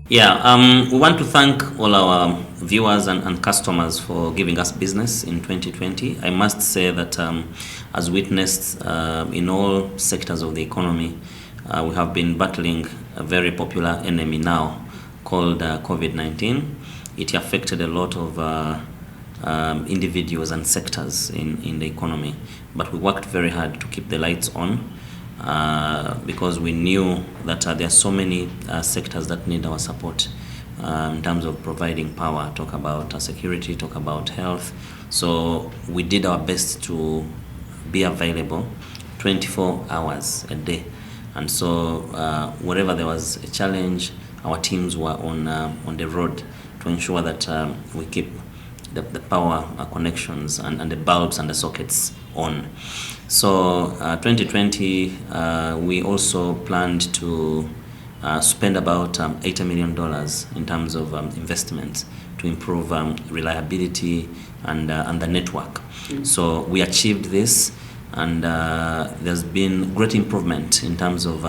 Yeah, we want to thank all our viewers and customers for giving us business in 2020. I must say that as witnessed in all sectors of the economy, we have been battling a very popular enemy now called COVID-19. It affected a lot of individuals and sectors in the economy, but we worked very hard to keep the lights on. Because we knew that there are so many sectors that need our support in terms of providing power. Talk about security, talk about health. So we did our best to be available 24 hours a day. And so wherever there was a challenge, our teams were on the road to ensure that we keep the power connections and the bulbs and the sockets on. So 2020, we also planned to spend about $80 million in terms of investments to improve reliability and the network. So we achieved this, and there's been great improvement in terms of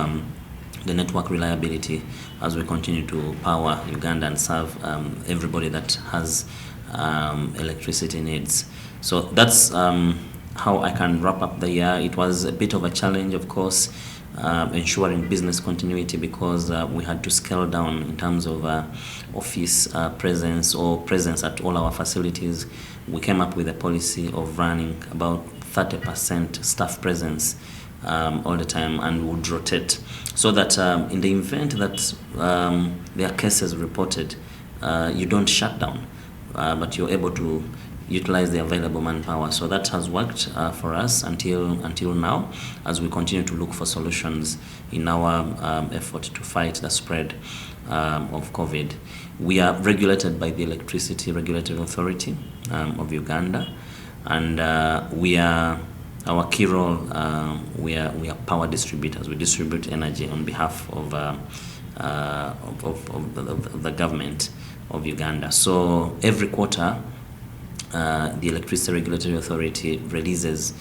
the network reliability as we continue to power Uganda and serve everybody that has electricity needs. So that's how I can wrap up the year. It was a bit of a challenge, of course, ensuring business continuity, because we had to scale down in terms of office presence or presence at all our facilities. We came up with a policy of running about 30% staff presence all the time, and would rotate, so that in the event that there are cases reported, you don't shut down, but you're able to utilize the available manpower. So that has worked for us until now, as we continue to look for solutions in our effort to fight the spread of COVID. We are regulated by the Electricity Regulatory Authority of Uganda, and our key role, we are power distributors. We distribute energy on behalf of the government of Uganda. So every quarter, the Electricity Regulatory Authority releases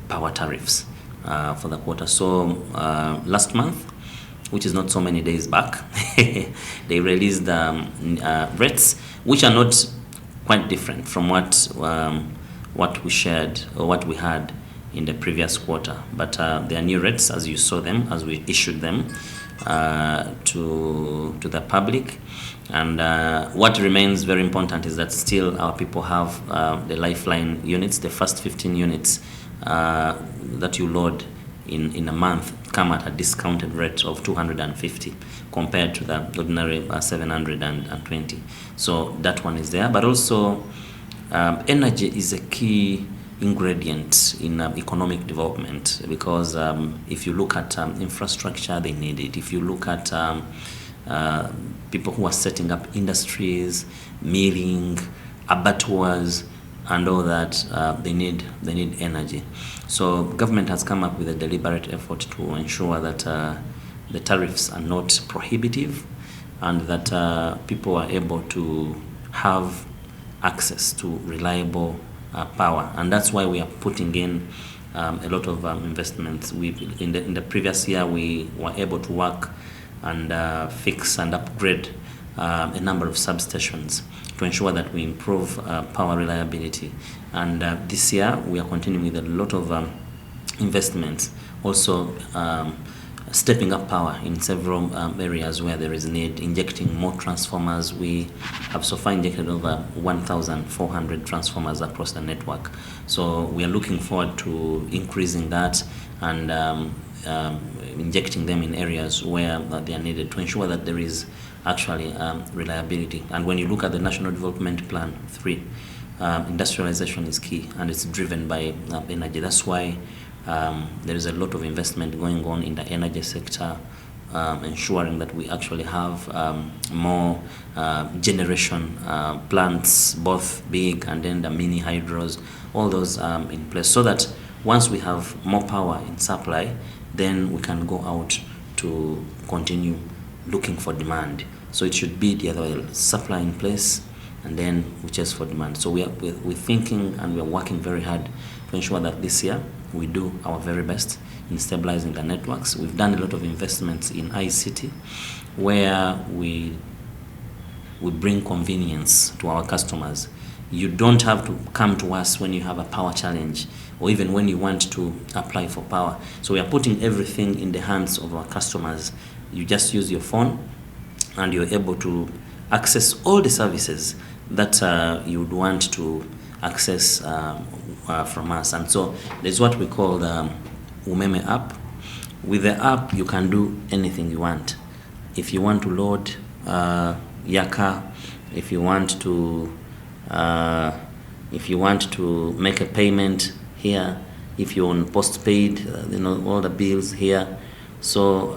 power tariffs for the quarter. So last month, which is not so many days back, they released rates, which are not quite different from what we shared or what we had in the previous quarter. But they are new rates, as you saw them, as we issued them to the public. And what remains very important is that still our people have the lifeline units. The first 15 units that you load in a month come at a discounted rate of 250 compared to the ordinary 720. So that one is there. But also energy is a key ingredient in economic development, because if you look at infrastructure, they need it. If you look at people who are setting up industries, milling, abattoirs, and all that, they need energy. So government has come up with a deliberate effort to ensure that the tariffs are not prohibitive, and that people are able to have access to reliable power. And that's why we are putting in a lot of investments. In the previous year, we were able to work and fix and upgrade a number of substations to ensure that we improve power reliability. And this year, we are continuing with a lot of investments, also stepping up power in several areas where there is need, injecting more transformers. We have so far injected over 1,400 transformers across the network. So we are looking forward to increasing that and injecting them in areas where they are needed to ensure that there is actually reliability. And when you look at the National Development Plan 3, industrialization is key, and it's driven by energy. That's why there is a lot of investment going on in the energy sector, ensuring that we actually have more generation plants, both big and then the mini hydros, all those in place, so that once we have more power in supply, then we can go out to continue looking for demand. So it should be the other way, supply in place, and then we chase for demand. So we're thinking and we're working very hard to ensure that this year we do our very best in stabilizing the networks. We've done a lot of investments in ICT, where we we bring convenience to our customers. You don't have to come to us when you have a power challenge or even when you want to apply for power. So we are putting everything in the hands of our customers. You just use your phone and you're able to access all the services that you would want to access from us. And so there's what we call the Umeme app. With the app, you can do anything you want. If you want to load Yaka, if you want to make a payment here, if you're on postpaid, all the bills here. So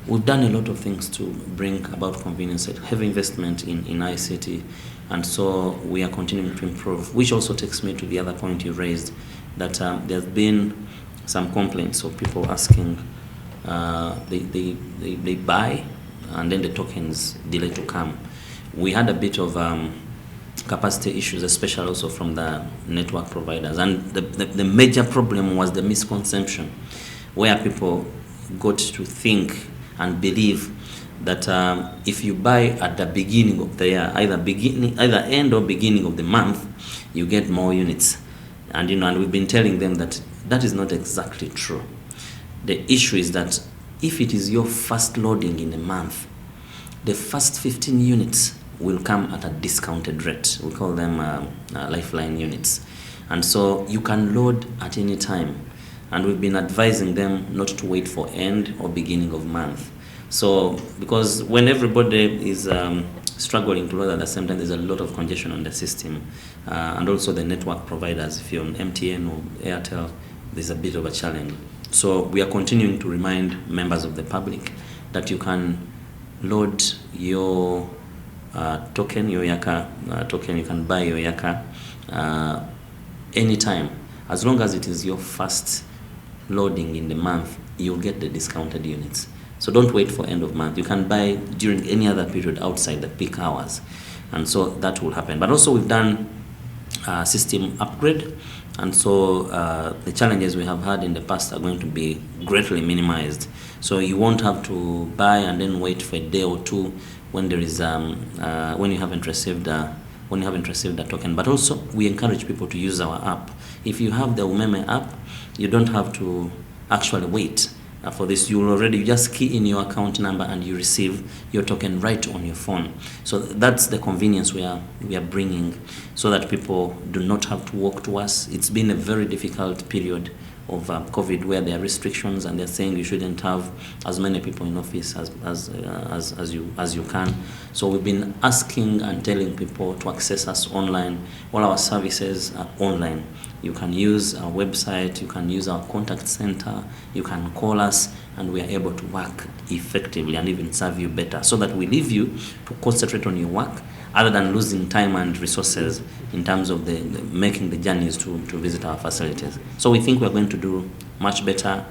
we've done a lot of things to bring about convenience, heavy investment in ICT, and so we are continuing to improve, which also takes me to the other point you raised, that there's been some complaints of people asking, they buy and then the tokens delay to come. We had a bit of capacity issues, especially also from the network providers, and the major problem was the misconception, where people got to think and believe that if you buy at the beginning of the year, either end or beginning of the month, you get more units. And and we've been telling them that that is not exactly true. The issue is that if it is your first loading in a month, the first 15 units will come at a discounted rate. We call them lifeline units. And so you can load at any time. And we've been advising them not to wait for end or beginning of month. So, because when everybody is struggling to load at the same time, there's a lot of congestion on the system. And also the network providers, if you're on MTN or Airtel, there's a bit of a challenge. So we are continuing to remind members of the public that you can load your token, your Yaka token, you can buy your Yaka anytime. As long as it is your first loading in the month, you'll get the discounted units. So don't wait for end of month. You can buy during any other period outside the peak hours. And so that will happen. But also we've done system upgrade. And so the challenges we have had in the past are going to be greatly minimized. So you won't have to buy and then wait for a day or two when there is when you haven't received a token. But also we encourage people to use our app. If you have the Umeme app, you don't have to actually wait for this. You just key in your account number and you receive your token right on your phone. So that's the convenience we are bringing, so that people do not have to walk to us. It's been a very difficult period of COVID, where there are restrictions and they're saying you shouldn't have as many people in office as you can. So we've been asking and telling people to access us online. All our services are online. You can use our website, you can use our contact center, you can call us, and we are able to work effectively and even serve you better, so that we leave you to concentrate on your work other than losing time and resources in terms of the making the journeys to visit our facilities. So we think we're going to do much better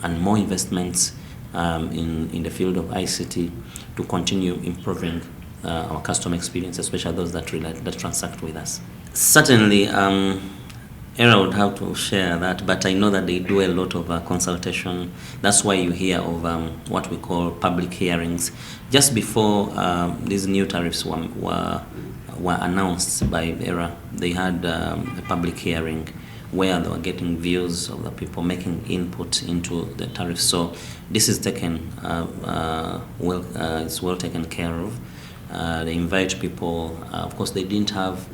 and more investments in the field of ICT to continue improving our customer experience, especially those that transact with us. Certainly, Era would have to share that, but I know that they do a lot of consultation. That's why you hear of what we call public hearings. Just before these new tariffs were announced by Era, they had a public hearing where they were getting views of the people, making input into the tariffs. So this is taken it's well taken care of. They invite people. Of course, they didn't have.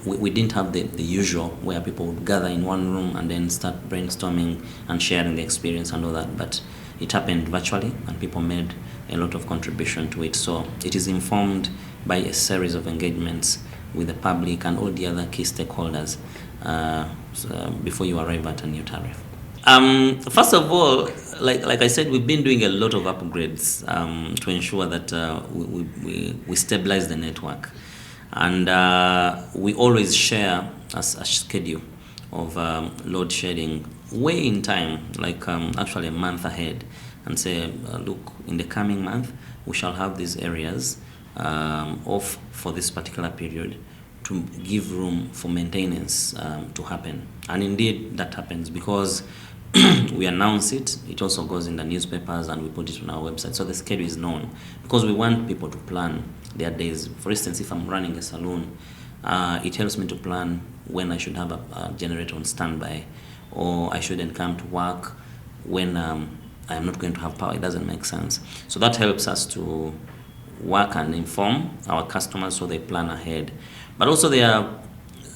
We didn't have the usual where people would gather in one room and then start brainstorming and sharing the experience and all that, but it happened virtually and people made a lot of contribution to it. So it is informed by a series of engagements with the public and all the other key stakeholders before you arrive at a new tariff. First of all, like I said, we've been doing a lot of upgrades to ensure that we stabilize the network. And we always share a schedule of load shedding way in time, like actually a month ahead, and say, look, in the coming month, we shall have these areas off for this particular period to give room for maintenance to happen. And indeed, that happens, because we announce it. It also goes in the newspapers and we put it on our website. So the schedule is known because we want people to plan their days. For instance, if I'm running a salon, it helps me to plan when I should have a generator on standby, or I shouldn't come to work when I'm not going to have power. It doesn't make sense. So that helps us to work and inform our customers so they plan ahead. But also there are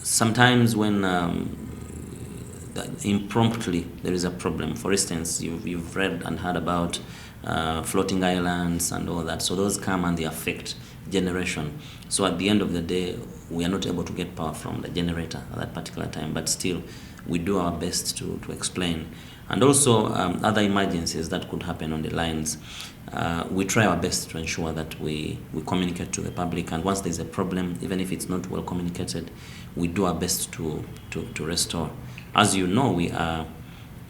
sometimes when impromptly there is a problem. For instance, you've read and heard about floating islands and all that. So those come and they affect generation. So at the end of the day, we are not able to get power from the generator at that particular time, but still we do our best to explain. And also other emergencies that could happen on the lines. We try our best to ensure that we communicate to the public, and once there's a problem, even if it's not well communicated, we do our best to restore. As you know, we are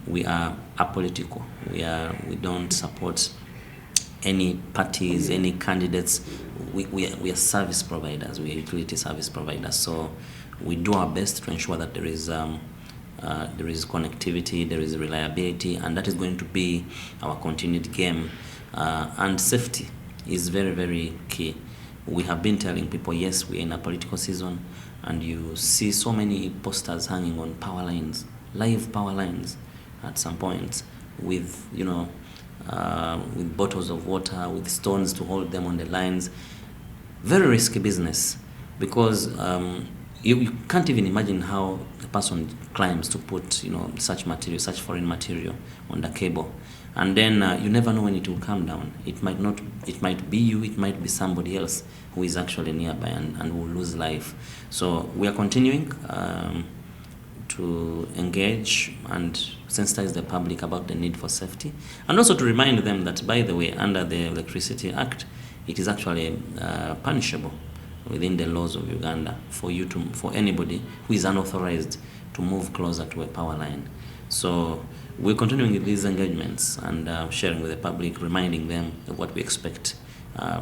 apolitical. We don't support any parties, any candidates. We are service providers. We are utility service providers. So we do our best to ensure that there is connectivity, there is reliability, and that is going to be our continued game. And safety is very, very key. We have been telling people, yes, we're in a political season, and you see so many posters hanging on power lines, live power lines at some points, with with bottles of water, with stones to hold them on the lines. Very risky business, because you can't even imagine how a person climbs to put such material, such foreign material on the cable, and then you never know when it will come down. It might be you, it might be somebody else who is actually nearby and will lose life. So we are continuing to engage and sensitize the public about the need for safety, and also to remind them that, by the way, under the Electricity Act, it is actually punishable within the laws of Uganda for anybody who is unauthorized to move closer to a power line. So we're continuing with these engagements and sharing with the public, reminding them of what we expect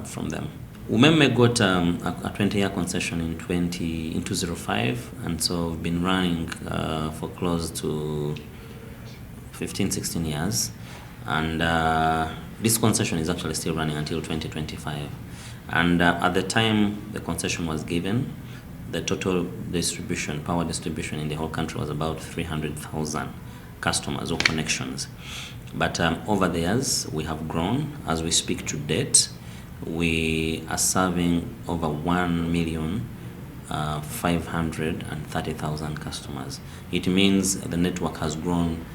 from them. Umeme got a 20-year concession in 2005, and so we've been running for close to 15-16 years, and this concession is actually still running until 2025. And at the time the concession was given, the total power distribution in the whole country was about 300,000 customers or connections. But over the years, we have grown. As we speak to date, we are serving over 1,530,000 customers. It means the network has grown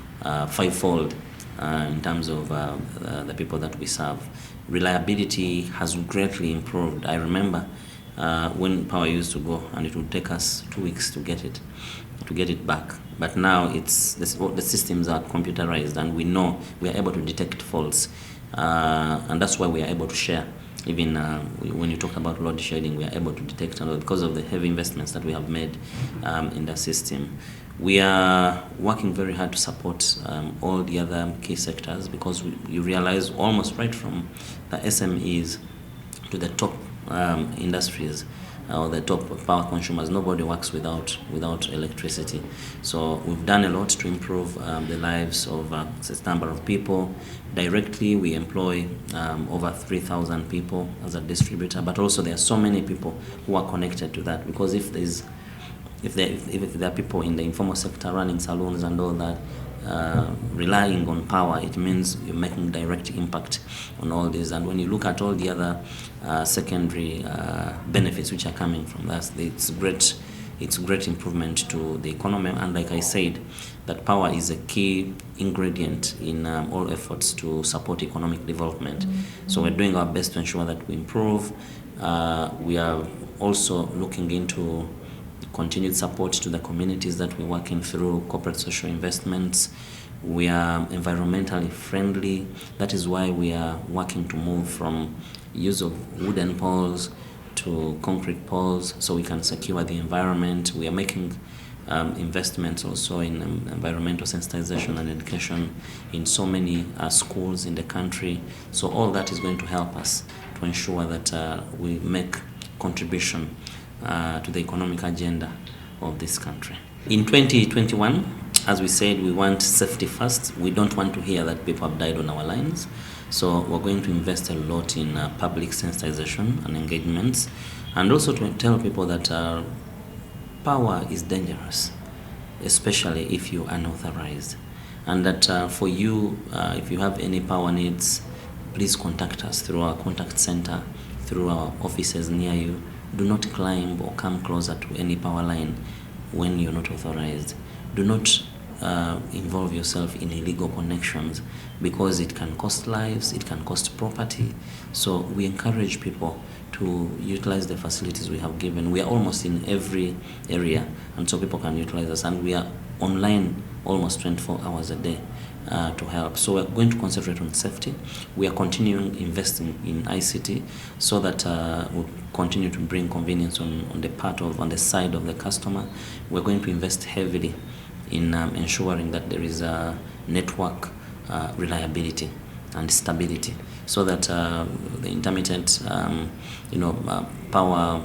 fivefold in terms of the people that we serve. Reliability has greatly improved. I remember when power used to go and it would take us 2 weeks to get it back. But now the systems are computerized, and we know we are able to detect faults, and that's why we are able to share. Even when you talk about load shedding, we are able to detect because of the heavy investments that we have made in the system. We are working very hard to support all the other key sectors, because you realize almost right from the SMEs to the top industries or the top power consumers, nobody works without electricity. So we've done a lot to improve the lives of a number of people. Directly, we employ over 3,000 people as a distributor, but also there are so many people who are connected to that, because if there are people in the informal sector running salons and all that, relying on power, it means you're making direct impact on all this. And when you look at all the other secondary benefits which are coming from that, it's great improvement to the economy. And like I said, that power is a key ingredient in all efforts to support economic development. So we're doing our best to ensure that we improve. We are also looking into continued support to the communities that we're working through corporate social investments. We are environmentally friendly. That is why we are working to move from use of wooden poles to concrete poles, so we can secure the environment. We are making investments also in environmental sensitization and education in so many schools in the country. So all that is going to help us to ensure that we make contribution to the economic agenda of this country. In 2021, as we said, we want safety first. We don't want to hear that people have died on our lines. So we're going to invest a lot in public sensitization and engagements, and also to tell people that power is dangerous, especially if you are unauthorized. And that for you, if you have any power needs, please contact us through our contact center, through our offices near you. Do not climb or come closer to any power line when you're not authorized. Do not involve yourself in illegal connections, because it can cost lives, it can cost property. So we encourage people to utilize the facilities we have given. We are almost in every area, and so people can utilize us, and we are online almost 24 hours a day to help. So we're going to concentrate on safety. We are continuing investing in ICT so that we'll continue to bring convenience on the side of the customer. We're going to invest heavily in ensuring that there is network reliability and stability, so that the intermittent power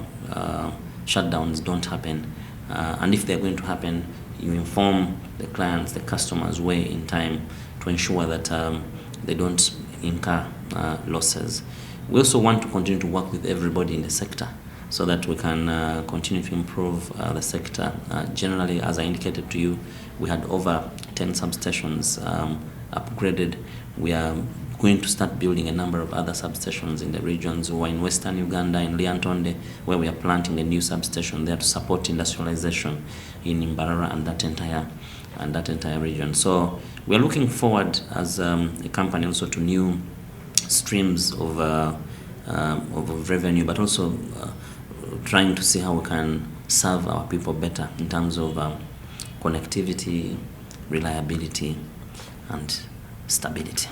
shutdowns don't happen. And if they're going to happen, you inform the clients, the customers way in time to ensure that they don't incur losses. We also want to continue to work with everybody in the sector so that we can continue to improve the sector. Generally, as I indicated to you, we had over 10 substations upgraded. We are going to start building a number of other substations in the regions. We're in Western Uganda, in Liantonde, where we are planting a new substation there to support industrialization in Mbarara and that entire region. So we are looking forward as a company also to new streams of revenue, but also trying to see how we can serve our people better in terms of connectivity, reliability, and stability.